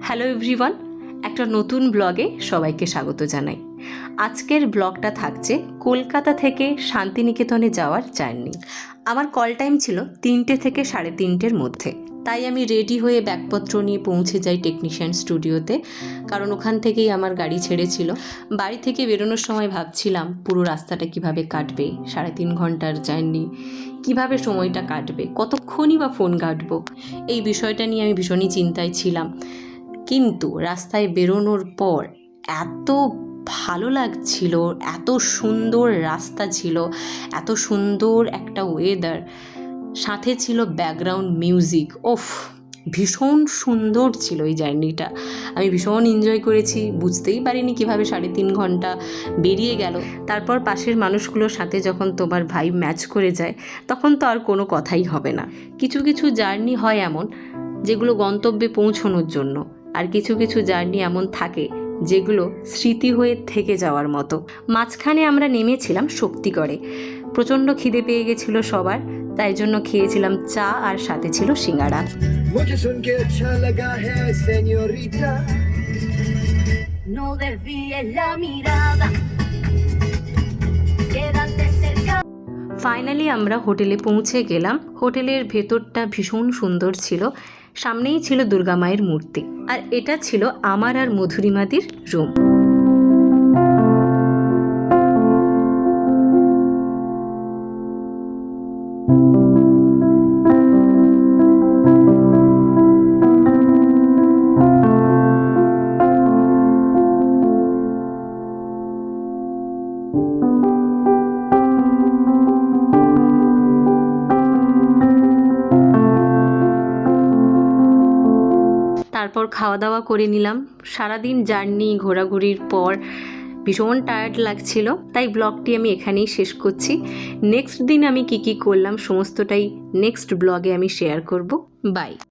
Hello everyone, একটা নতুন ব্লগে সবাইকে স্বাগত জানাই। আজকের ব্লগটা থাকছে কলকাতা থেকে শান্তিনিকেতনে যাওয়ার জার্নি। আমার কল টাইম ছিল 3টে থেকে 3:30-র মধ্যে, তাই আমি রেডি হয়ে ব্যাগপত্র নিয়ে পৌঁছে যাই টেকনিশিয়ান স্টুডিওতে, কারণ ওখান থেকেই আমার গাড়ি ছেড়েছিল। বাড়ি থেকে বেরোনোর সময় ভাবছিলাম পুরো রাস্তাটা কিভাবে কাটবে, 3.5 ঘন্টার জার্নি, কিভাবে সময়টা কাটবে, কতক্ষণই বা ফোন ঘাঁটবো, এই বিষয়টা নিয়ে আমি ভীষণই চিন্তায় ছিলাম। কিন্তু রাস্তায় বেরোনোর পর এত ভালো লাগছিল, এত সুন্দর রাস্তা ছিল, এত সুন্দর একটা ওয়েদার, সাথে ছিল ব্যাকগ্রাউন্ড মিউজিক। ভীষণ সুন্দর ছিল এই জার্নিটা। আমি ভীষণ এনজয় করেছি, বুঝতেই পারিনি কিভাবে 3.5 ঘন্টা বেরিয়ে গেল। তারপর পাশের মানুষগুলোর সাথে যখন তোমার ভাইব ম্যাচ করে যায়, তখন তো আর কোনো কথাই হবে না। কিছু কিছু জার্নি হয় এমন যেগুলো গন্তব্যে পৌঁছানোর জন্য, আর কিছু কিছু জার্নি এমন থাকে যেগুলো স্মৃতি হয়ে থেকে যাওয়ার মতো। মাঝখানে আমরা নেমেছিলাম শক্তিগড়ে। প্রচণ্ড খিদে পেয়ে গেছিল সবার, তাই জন্য খেয়েছিলাম চা আর সাথে ছিল সিঙ্গাড়া। ফাইনালি আমরা হোটেলে পৌঁছে গেলাম। হোটেলের ভেতরটা ভীষণ সুন্দর ছিল, সামনেই ছিল দুর্গা মায়ের মূর্তি, আর এটা ছিল আমার আর মধুরিমাদির রুম। তারপর খাওয়া দাওয়া করে নিলাম। সারাদিন জার্নি ঘোরাঘুরির পর ভীষণ টায়ার্ড লাগছিল, তাই ব্লগটি আমি এখানেই শেষ করছি। নেক্সট দিন আমি কি করলাম সমস্তটাই নেক্সট ব্লগে আমি শেয়ার করব। বাই।